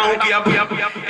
हूँ कि अब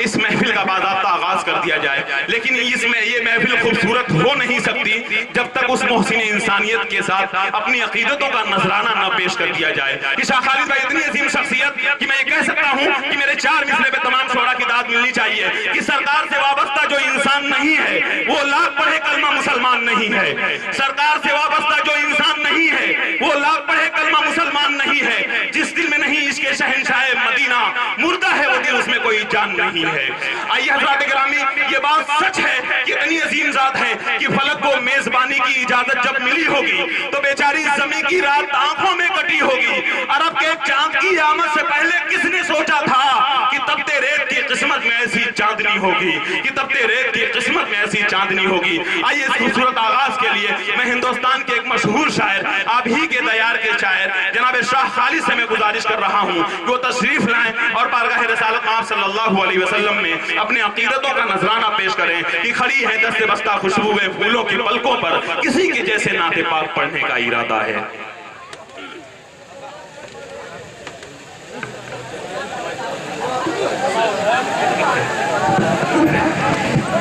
इस महफिल का बाज़ाब्ता आगाज कर दिया जाए, लेकिन इसमें ये महफिल खूबसूरत हो नहीं सकती जब तक उस मोहसिन इंसानियत के साथ अपनी अकीदतों का नजराना न पेश कर दिया जाए। कि शाह खालिद भाई इतनी अजीम शख्सियत कि मैं ये कह सकता हूँ कि मेरे 4 मिसरे पे तमाम शोरा की दाद मिलनी चाहिए कि सरकार से वाबस्ता जो इंसान नहीं है वो लाख पढ़े कलमा मुसलमान नहीं है। सरकार से वाबस्ता जो इंसान नहीं है वो लाख पढ़े कलमा मुसलमान नहीं है। जिस दिल में नहीं इसके शहंशाह मदीना, मुर्दा है वो दिल, उसमें कोई जान नहीं है। आइए हज़रात गिरामी, ये बात सच है कि इतनी अजीम जात है कि फलक को मेजबानी की इजाजत जब मिली होगी तो बेचारी ज़मीं की रात आंखों में कटी होगी। अरब के चांद की आमद से पहले किसने सोचा था कि तबते रेत की किस्मत में ऐसी चांदनी होगी, कि तबते रेत की किस्मत में ऐसी चांदनी होगी। आइए इस खूबसूरत आगाज के लिए मैं हिंदुस्तान के एक मशहूर शायर, आप ही के दयार के शायर जनाब शाह खालिद से मैं गुजारिश कर रहा हूँ कि वो तशरीफ लाएं और बारगाह रिसालत आप सल्लल्लाहु अलैहि वसल्लम में अपने अकीदतों का नजराना पेश करें कि खड़ी है दस्ते बस्ता खुशबू फूलों की पलकों पर, किसी के जैसे नाते पाक पढ़ने का इरादा है।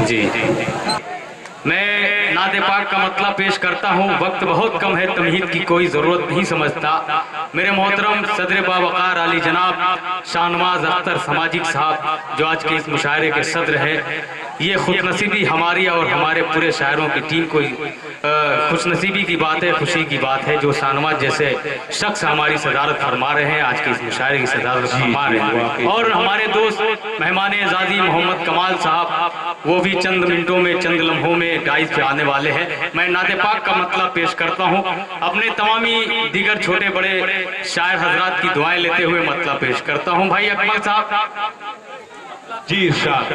जी मैं नाते पाक का मतलब पेश करता हूँ। वक्त बहुत कम है, तमहीद की कोई ज़रूरत नहीं समझता। मेरे मोहतरम सदर बावकार अली जनाब शाहनवाज अख्तर समाजिक साहब जो आज के इस मुशायरे के सदर है, ये खुशनसीबी हमारी और हमारे पूरे शायरों की टीम को खुशनसीबी की बात है, खुशी की बात है जो शाहनवाज जैसे शख्स हमारी सदारत फरमा रहे हैं, आज के इस मुशायरे की सदारत फरमा रहे हैं। और हमारे दोस्त मेहमान एजाजी मोहम्मद कमाल साहब वो भी चंद मिनटों में, चंद लम्हों में डाइस पे आने वाले हैं। मैं नाते पाक का मतलब पेश करता हूँ, अपने तमामी दीगर छोटे बड़े शायर हजरात की दुआएं लेते हुए मतलब पेश करता हूँ। भाई अकमल साहब जी इरशाद।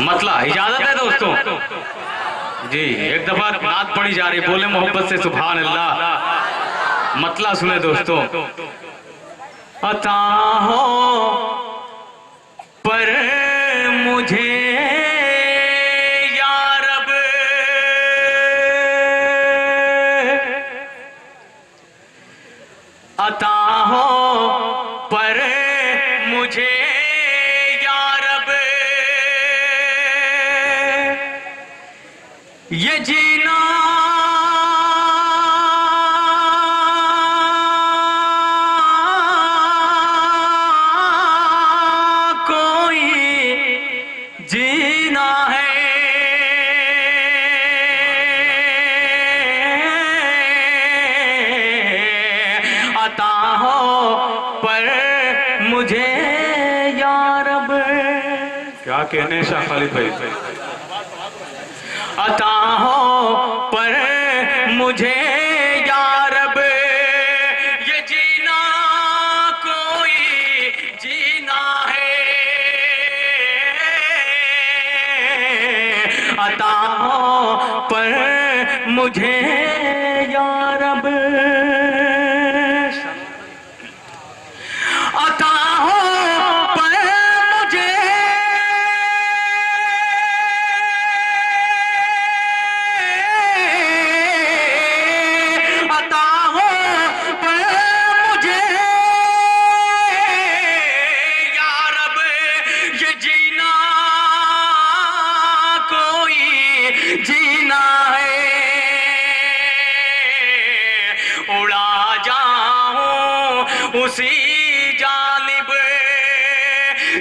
मतला इजाजत है दोस्तों जी, एक दफा नात पढ़ी जा रही, बोले मोहब्बत से सुभान अल्लाह। मतला सुने दोस्तों। अता हो पर मुझे या रब अता हो पर मुझे या रब ये जीना कोई जीना है। अता हो पर मुझे या रब। क्या कहने शाह खालिद भाई। अता हो पर मुझे या रब ये जीना कोई जीना है। अता हो पर मुझे या रब। अता हो पर मुझे अता हो पर मुझे या रब ये जीना कोई जीना है। उड़ा जाऊं उसी जानिब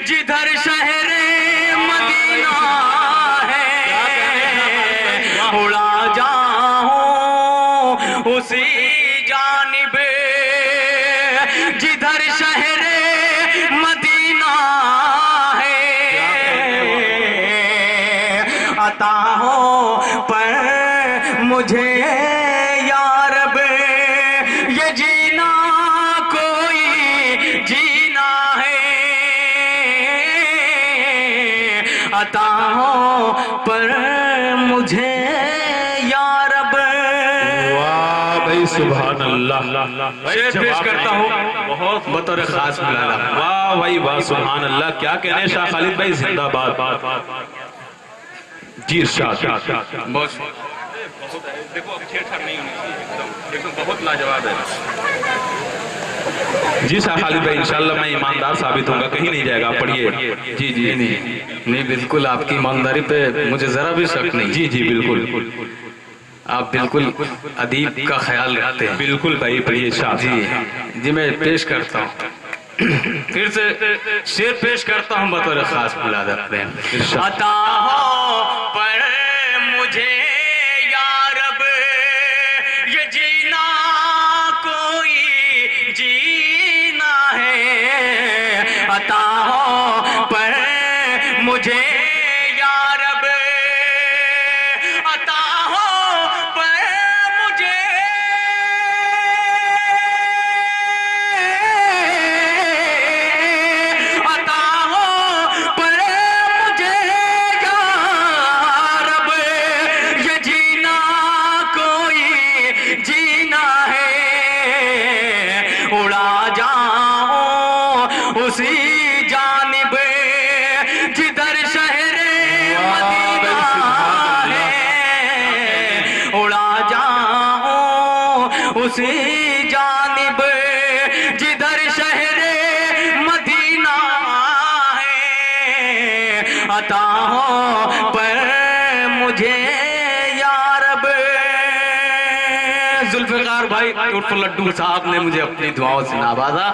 जिधर शहरे मदीना है। उड़ा जाऊं उसी जानिब जिधर शहरे मदीना है। अता हो पर मुझे या रब ये जीना कोई जीना है। अता हो पर मुझे या रब। वाह भाई सुभान अल्लाह। पेश करता हूँ बहुत बतौर खास बुलाना। वाह वाह भाई वाह, सुभान अल्लाह, क्या कहने शाह खालिद भाई, जिंदाबाद। जी इरशाद। बहुत देखो छेड़छाड़ नहीं होनी चाहिए, एकदम बहुत लाजवाब है। जी शाह खालिद भाई, इंशाल्लाह मैं ईमानदार साबित होऊंगा, कहीं नहीं जाएगा, आप पढ़िए। जी जी नहीं, बिल्कुल आपकी ईमानदारी पे मुझे जरा भी शक नहीं। जी जी बिल्कुल, आप बिल्कुल अदीब का ख्याल रखते हैं। बिल्कुल भाई, पढ़िए शाह। जी जी, मैं पेश करता हूँ, फिर से शेर पेश करता हूँ बतौर खास बुला देते हैं। अता हो पर मुझे या रब ये जीना कोई जीना है, अता हो पर मुझे या रब, अता हो पर मुझे, अता हो पर मुझे या रब ये जीना कोई जीना है, उड़ा जाऊं उसी जानिब जिधर शहरे मदीना है, उड़ा जाऊं उसी जानिब जिधर शहरे मदीना है, अता हो पर मुझे या रब। जुल्फिकार भाई उर्फ लड्डू साहब ने मुझे अपनी दुआओं से नवाजा,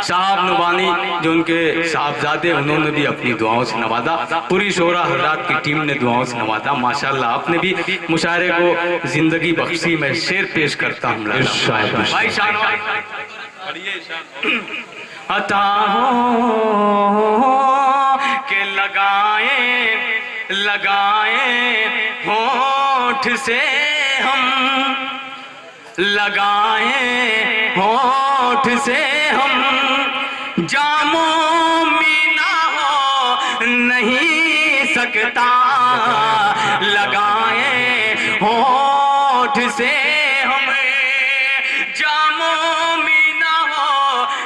साहब नुबानी जो उनके साहबजादे उन्होंने भी अपनी दुआओं से नवाजा, पूरी शोरा हजरात की टीम ने दुआओं से नवाजा। माशाल्लाह आपने भी मुशायरे को जिंदगी बख्शी। मैं शेर पेश करता हूँ भाई शानवाज, अता हो के लगाए लगाए होठ से हम, लगाए होठ से हम जामो मीना हो नहीं सकता, लगाए होठ से हम जामो मीना हो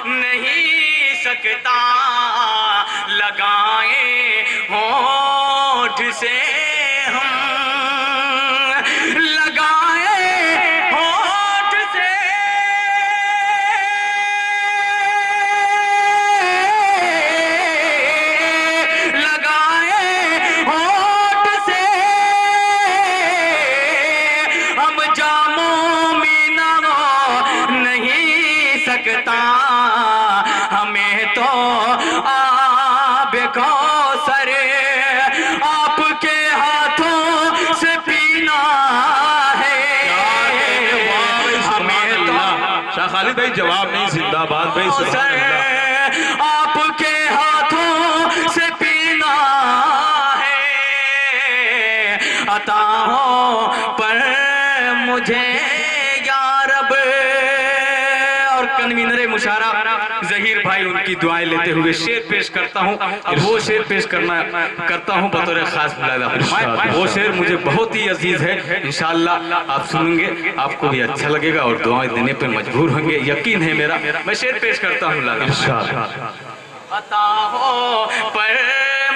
नहीं सकता, लगाए होठ से हम, लगाए होठ से, लगाए होठ से हम जामो मीना हो नहीं सकता, हमें तो आब कौसर आपके हाथों से पीना है, हमें तो शाह खालिद भाई जवाब नहीं, जिंदाबाद भाई, सुभान अल्लाह। आपके हाथों से पीना है, अता हो पर मुझे या रब। और कन्वीनर मुशारा जहीर भाई उनकी दुआएं लेते हुए शेर पेश करता हूँ। अब वो शेर पेश करता हूँ बतौर खास बुलादा। वो शेर मुझे बहुत ही अजीज है, इंशाअल्लाह आप सुनेंगे आपको भी अच्छा लगेगा और दुआएं देने पे मजबूर होंगे, यकीन है मेरा। मैं शेर पेश करता हूँ। अता हो पर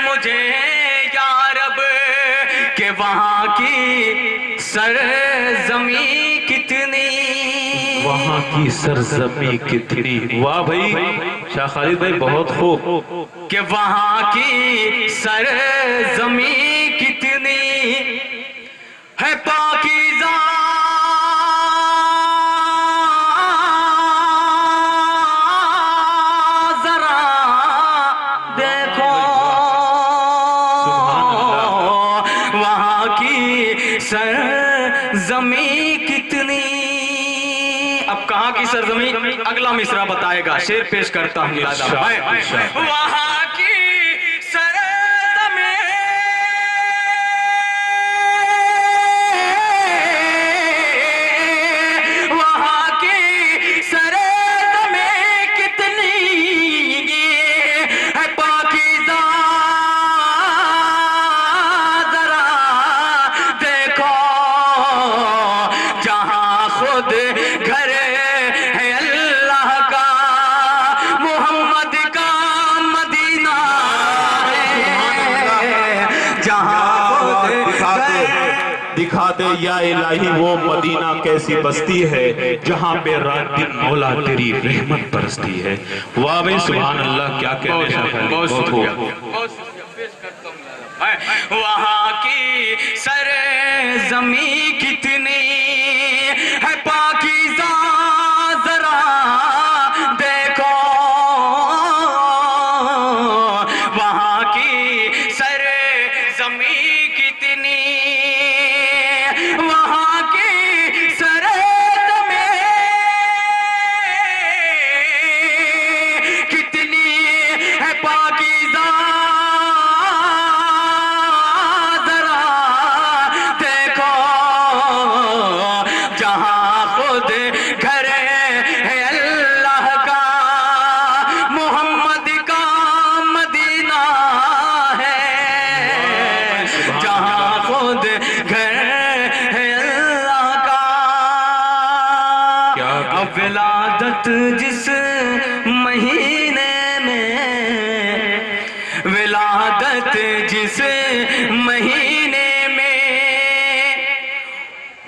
मुझे या रब के वहाँ की सरजमी कितनी, वहाँ की सरजमी कितनी, वाह भाई शाह खालिद भाई, बहुत खूब। कि वहाँ की सरजमी कितनी है पाकीज़ा, जरा देखो वहाँ की सरजमी कितनी। अब कहाँ की सरजमी अगला मिसरा बताएगा, शेर पेश करता हूँ। वहाँ की सरजमी, वहाँ की सरजमी कितनी है पाकीज़ा, जरा देखो जहाँ खुद घर है अल्लाह का, मोहम्मद का दिखा दे या इलाही वो मदीना कैसी बस्ती है जहाँ पे रात दिन मौला तेरी रहमत बरसती है। वाह भाई सुभान अल्लाह, क्या कहने हैं। बहुत शुक्रिया, बहुत शुक्रिया पेश करता हूं। वहाँ की सरज़मीं कितनी है पाकीज़ा, जरा देखो वहाँ की सरज़मीं कितनी, वहाँ की सरज़मीं कितनी है पाकीज़ा, जरा देखो जहाँ खुद घर है अल्लाह का, मोहम्मद का मदीना है, जहाँ खुद घर है अल्लाह का। अब विलादत जिस महीने में, विलादत जिस महीने में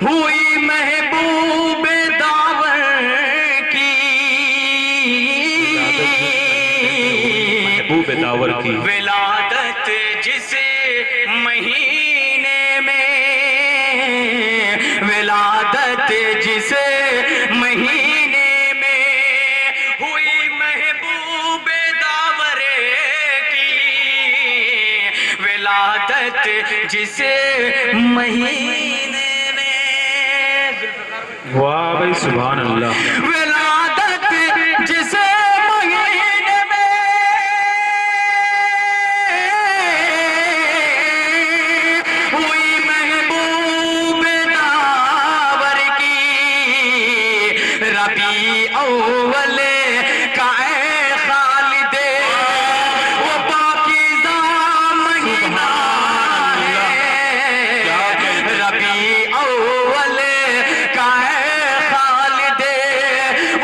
हुई महबूब दावर की, महबूब दावर की विलादत जिस महीने में, विलादत जिस महीने में हुई महबूब दावर की, विलादत जिस महीने में, वाह भाई सुभान अल्लाह। विलादत जिस महीने में हुई महबूब दावर की, रबी अव्वल का ए खालिदे वो पाकीज़ा महीना है, रबी अव्वल का ए खालिदे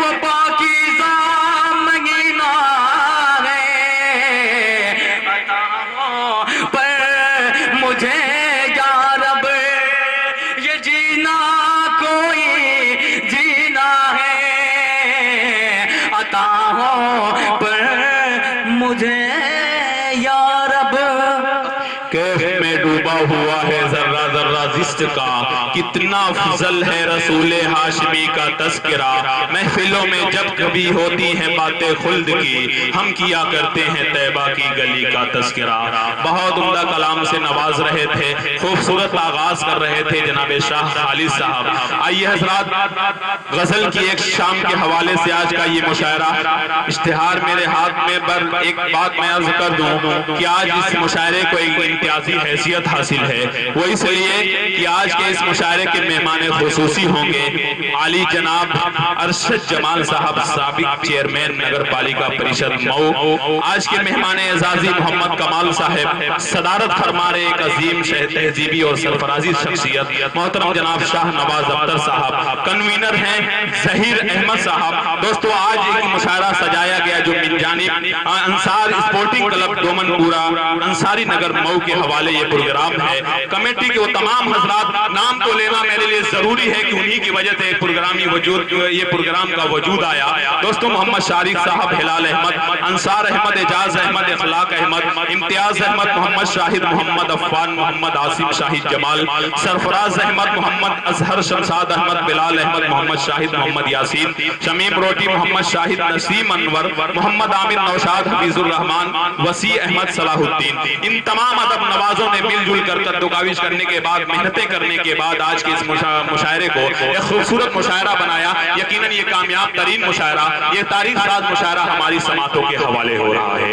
वो पाकीज़ा महीना है। बताओ पर मुझे या रब ये जीना कोई जीना है, अता हो पर मुझे या रब। कैफ में डूबा हुआ है जर्रा जर्रा जिस्म का, कितना फजल है रसूल हाशमी का तस्करा। महफिलों में जब कभी होती हैं बातें खुल्द की, हम किया करते हैं तैबा की गली का तस्करा। बहुत उम्दा कलाम से नवाज रहे थे, खूबसूरत आगाज कर रहे थे जनाब शाह खालिद साहब। आइए हजरात, गजल की एक शाम के हवाले से आज का ये मुशायरा, इश्तिहार मेरे हाथ में, पर एक बात मैं अर्ज कर दूं कि आज इस मुशायरे को एक इम्तियाजी हैसियत हासिल है। वो इसलिए कि आज के इस मुशायरे के मेहमान खुसूसी होंगे आली जनाब अरशद जमाल साहब, साबिक चेयरमैन नगर पालिका परिषद मऊ। आज के मेहमान एजाजी मोहम्मद कमाल साहब, सदारत फरमा रहे एक अजीम शह तहजीबी और सरफराजी शख्सियत मोहतरम जनाब शाह नवाज अख्तर साहब। कन्वीनर हैं जहीर अहमद साहब। दोस्तों आज एक मुशायरा सजाया गया जो मिन जानिब अंसार स्पोर्टिंग क्लब दोमनपुरा अंसारी नगर मऊ के हवाले ये प्रोग्राम है। कमेटी के वो तमाम हजरात, नाम तो लेना मेरे लिए जरूरी है कि उन्हीं की वजह से प्रोग्रामी वजूद, ये प्रोग्राम का वजूद आया। दोस्तों मोहम्मद शारिक साहब, हिलाल अहमद, अंसार अहमद, एजाज अहमद, इखलाक अहमद, इम्तियाज अहमद, मोहम्मद शाहिद, मोहम्मद अफान, मोहम्मद आसिम शाहिद जमाल, सरफराज अहमद, मोहम्मद अजहर शमशाद अहमद, बिलाल अहमद, मोहम्मद शाहिद, मोहम्मद यासीन, शमीम रोटी, मोहम्मद शाहिद, नसीम अनवर, मोहम्मद आमिर नौशाद, हफीजुर रहमान, वसी अहमद सलाहुद्दीन। इन तमाम अदब नवाजों ने मिलजुल कर कद्दुकाविश करने के बाद, मेहनतें करने के बाद आज के इस मुशायरे को एक खूबसूरत मुशायरा बनाया। यकीनन ये कामयाब तरीन मुशायरा, ये तारीख साज मुशायरा हमारी समातों के हवाले हो रहा है।